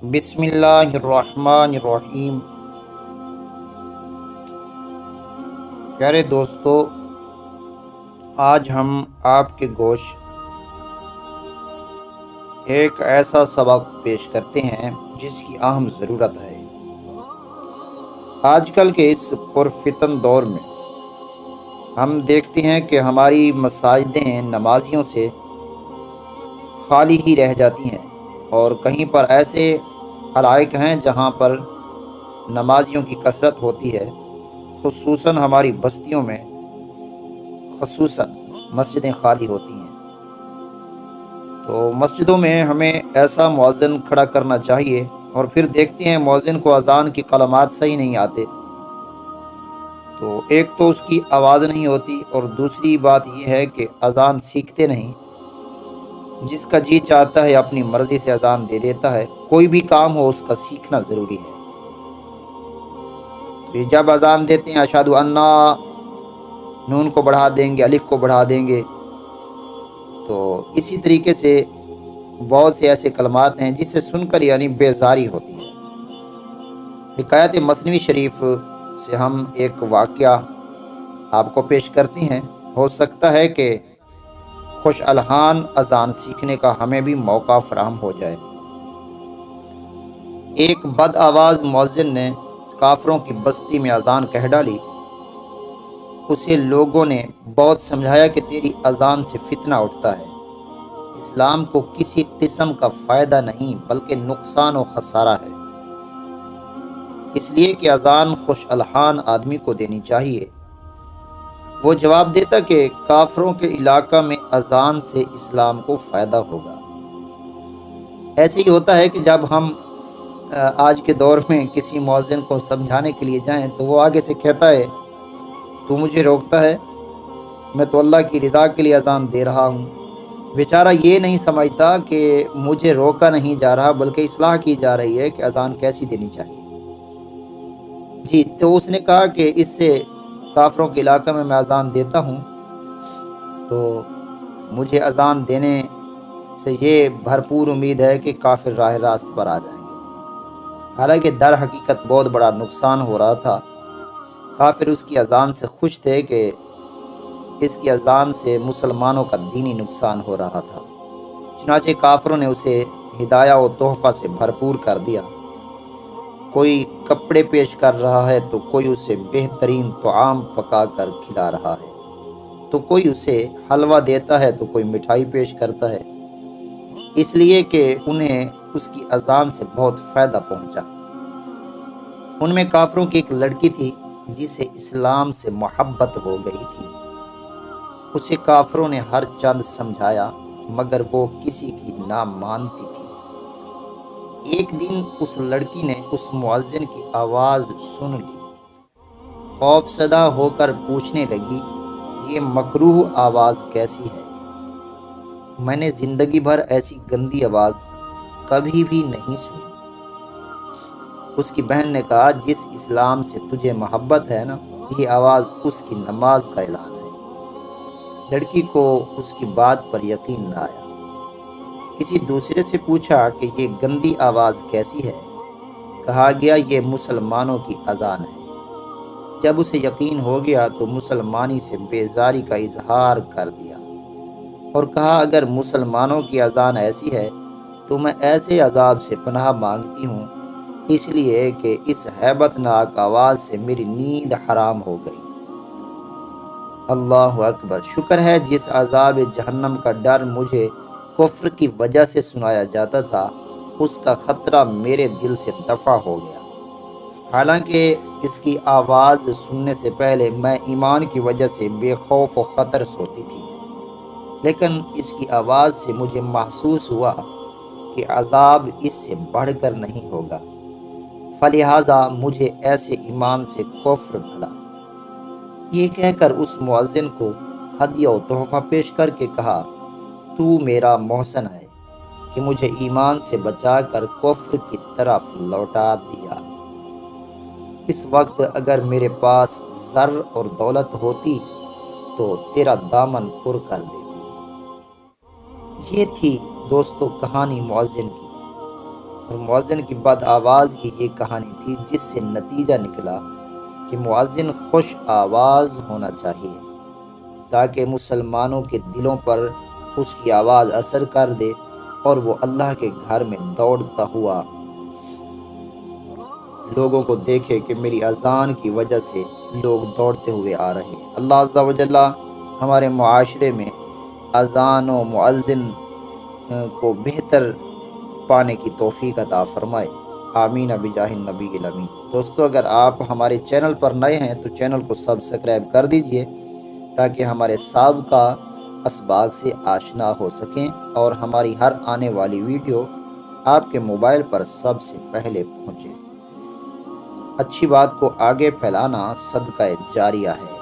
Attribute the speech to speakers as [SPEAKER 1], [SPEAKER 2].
[SPEAKER 1] بسم اللہ الرحمن الرحیم۔ پیارے دوستو، آج ہم آپ کے گوش ایک ایسا سبق پیش کرتے ہیں جس کی اہم ضرورت ہے۔ آج کل کے اس پرفتن دور میں ہم دیکھتے ہیں کہ ہماری مساجدیں نمازیوں سے خالی ہی رہ جاتی ہیں، اور کہیں پر ایسے حلائق ہیں جہاں پر نمازیوں کی کثرت ہوتی ہے، خصوصاً ہماری بستیوں میں خصوصاً مسجدیں خالی ہوتی ہیں۔ تو مسجدوں میں ہمیں ایسا مؤذن کھڑا کرنا چاہیے، اور پھر دیکھتے ہیں مؤذن کو اذان کی کلمات صحیح نہیں آتے، تو ایک تو اس کی آواز نہیں ہوتی، اور دوسری بات یہ ہے کہ اذان سیکھتے نہیں۔ جس کا جی چاہتا ہے اپنی مرضی سے اذان دے دیتا ہے۔ کوئی بھی کام ہو اس کا سیکھنا ضروری ہے۔ تو جب اذان دیتے ہیں اشہد انا، نون کو بڑھا دیں گے، الف کو بڑھا دیں گے، تو اسی طریقے سے بہت سے ایسے کلمات ہیں جس سے سن کر یعنی بیزاری ہوتی ہے۔ حکایت مثنوی شریف سے ہم ایک واقعہ آپ کو پیش کرتے ہیں، ہو سکتا ہے کہ خوش الحان اذان سیکھنے کا ہمیں بھی موقع فراہم ہو جائے۔ ایک بد آواز مؤذن نے کافروں کی بستی میں اذان کہہ ڈالی۔ اسے لوگوں نے بہت سمجھایا کہ تیری اذان سے فتنہ اٹھتا ہے، اسلام کو کسی قسم کا فائدہ نہیں بلکہ نقصان و خسارہ ہے، اس لیے کہ اذان خوش الحان آدمی کو دینی چاہیے۔ وہ جواب دیتا کہ کافروں کے علاقہ میں اذان سے اسلام کو فائدہ ہوگا۔ ایسے ہی ہوتا ہے کہ جب ہم آج کے دور میں کسی مؤذن کو سمجھانے کے لیے جائیں تو وہ آگے سے کہتا ہے تو مجھے روکتا ہے، میں تو اللہ کی رضا کے لیے اذان دے رہا ہوں۔ بیچارہ یہ نہیں سمجھتا کہ مجھے روکا نہیں جا رہا بلکہ اصلاح کی جا رہی ہے کہ اذان کیسی دینی چاہیے۔ جی، تو اس نے کہا کہ اس سے کافروں کے علاقہ میں اذان دیتا ہوں تو مجھے اذان دینے سے یہ بھرپور امید ہے کہ کافر راہ راست پر آ جائیں گے۔ حالانکہ در حقیقت بہت بڑا نقصان ہو رہا تھا۔ کافر اس کی اذان سے خوش تھے کہ اس کی اذان سے مسلمانوں کا دینی نقصان ہو رہا تھا، چنانچہ کافروں نے اسے ہدایہ و تحفہ سے بھرپور کر دیا۔ کوئی کپڑے پیش کر رہا ہے تو کوئی اسے بہترین طعام پکا کر کھلا رہا ہے، تو کوئی اسے حلوہ دیتا ہے تو کوئی مٹھائی پیش کرتا ہے، اس لیے کہ انہیں اس کی اذان سے بہت فائدہ پہنچا۔ ان میں کافروں کی ایک لڑکی تھی جسے اسلام سے محبت ہو گئی تھی۔ اسے کافروں نے ہر چند سمجھایا مگر وہ کسی کی نہ مانتی تھی۔ ایک دن اس لڑکی نے اس مؤذن کی آواز سن لی، خوف زدہ ہو کر پوچھنے لگی، یہ مکروہ آواز کیسی ہے؟ میں نے زندگی بھر ایسی گندی آواز کبھی بھی نہیں سنی۔ اس کی بہن نے کہا، جس اسلام سے تجھے محبت ہے نا، یہ آواز اس کی نماز کا اعلان ہے۔ لڑکی کو اس کی بات پر یقین نہ آیا۔ کسی دوسرے سے پوچھا کہ یہ گندی آواز کیسی ہے؟ کہا گیا یہ مسلمانوں کی اذان ہے۔ جب اسے یقین ہو گیا تو مسلمانی سے بیزاری کا اظہار کر دیا اور کہا اگر مسلمانوں کی اذان ایسی ہے تو میں ایسے عذاب سے پناہ مانگتی ہوں، اس لیے کہ اس ہیبت ناک آواز سے میری نیند حرام ہو گئی۔ اللہ اکبر! شکر ہے جس عذاب جہنم کا ڈر مجھے کفر کی وجہ سے سنایا جاتا تھا اس کا خطرہ میرے دل سے دفع ہو گیا۔ حالانکہ اس کی آواز سننے سے پہلے میں ایمان کی وجہ سے بے خوف و خطر سوتی تھی، لیکن اس کی آواز سے مجھے محسوس ہوا کہ عذاب اس سے بڑھ کر نہیں ہوگا، فلہذا مجھے ایسے ایمان سے کفر بھلا۔ یہ کہہ کر اس مؤذن کو ہدیہ و تحفہ پیش کر کے کہا، تو میرا محسن ہے کہ مجھے ایمان سے بچا کر کفر کی طرف لوٹا دیا۔ اس وقت اگر میرے پاس زر اور دولت ہوتی تو تیرا دامن پر کر دیتی۔ یہ تھی دوستو کہانی مؤذن کی۔ اور مؤذن کی بد آواز کی یہ کہانی تھی، جس سے نتیجہ نکلا کہ مؤذن خوش آواز ہونا چاہیے تاکہ مسلمانوں کے دلوں پر اس کی آواز اثر کر دے اور وہ اللہ کے گھر میں دوڑتا ہوا لوگوں کو دیکھے کہ میری اذان کی وجہ سے لوگ دوڑتے ہوئے آ رہے ہیں۔ اللہ عز و جل ہمارے معاشرے میں اذان و مؤذن کو بہتر پانے کی توفیق عطا فرمائے، آمین بجاہ النبی الامین۔ دوستو، اگر آپ ہمارے چینل پر نئے ہیں تو چینل کو سبسکرائب کر دیجئے تاکہ ہمارے سابقہ اسباق سے آشنا ہو سکیں اور ہماری ہر آنے والی ویڈیو آپ کے موبائل پر سب سے پہلے پہنچے۔ اچھی بات کو آگے پھیلانا صدقہ جاریہ ہے۔